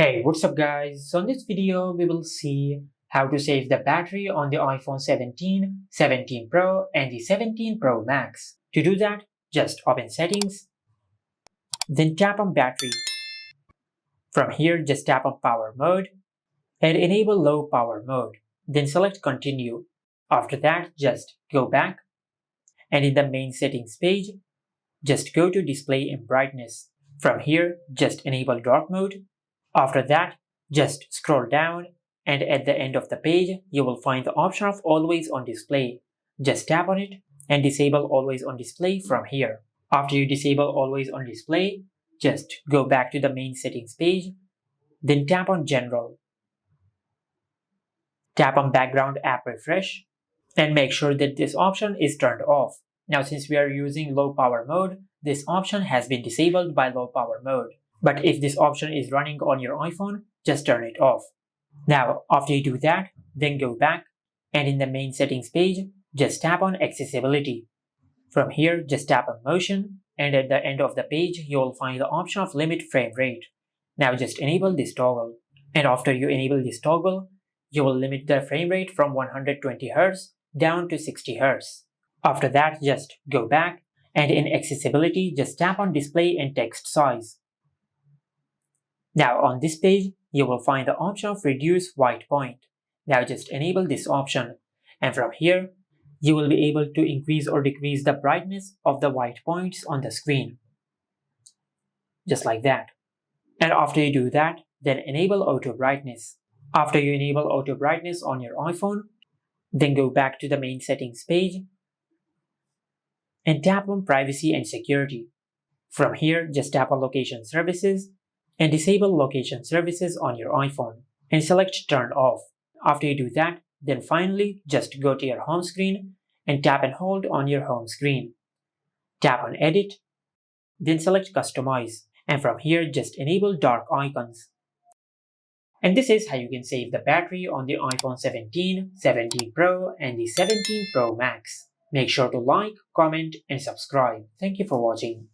Hey, what's up guys? So in this video, we will see how to save the battery on the iPhone 17, 17 Pro and the 17 Pro Max. To do that, just open settings, then tap on battery. From here, just tap on power mode and enable low power mode. Then select continue. After that, just go back and in the main settings page, just go to display and brightness. From here, just enable dark mode. After that, just scroll down and at the end of the page, you will find the option of always on display. Just tap on it and disable always on display from here. After you disable always on display, just go back to the main settings page, then tap on general. Tap on background app refresh and make sure that this option is turned off. Now since we are using low power mode, this option has been disabled by low power mode. But if this option is running on your iPhone, just turn it off. Now, after you do that, then go back and in the main settings page, just tap on accessibility. From here, just tap on motion and at the end of the page, you will find the option of limit frame rate. Now just enable this toggle. And after you enable this toggle, you will limit the frame rate from 120 Hz down to 60 Hz. After that, just go back and in accessibility, just tap on display and text size. Now on this page, you will find the option of reduce white point. Now just enable this option and from here, you will be able to increase or decrease the brightness of the white points on the screen. Just like that. And after you do that, then enable auto brightness. After you enable auto brightness on your iPhone, then go back to the main settings page and tap on privacy and security. From here, just tap on location services and disable location services on your iPhone and select turn off. After you do that, then finally just go to your home screen and tap and hold on your home screen. Tap on edit, then select customize and from here just enable dark icons. And this is how you can save the battery on the iPhone 17, 17 Pro and the 17 Pro Max. Make sure to like, comment and subscribe. Thank you for watching.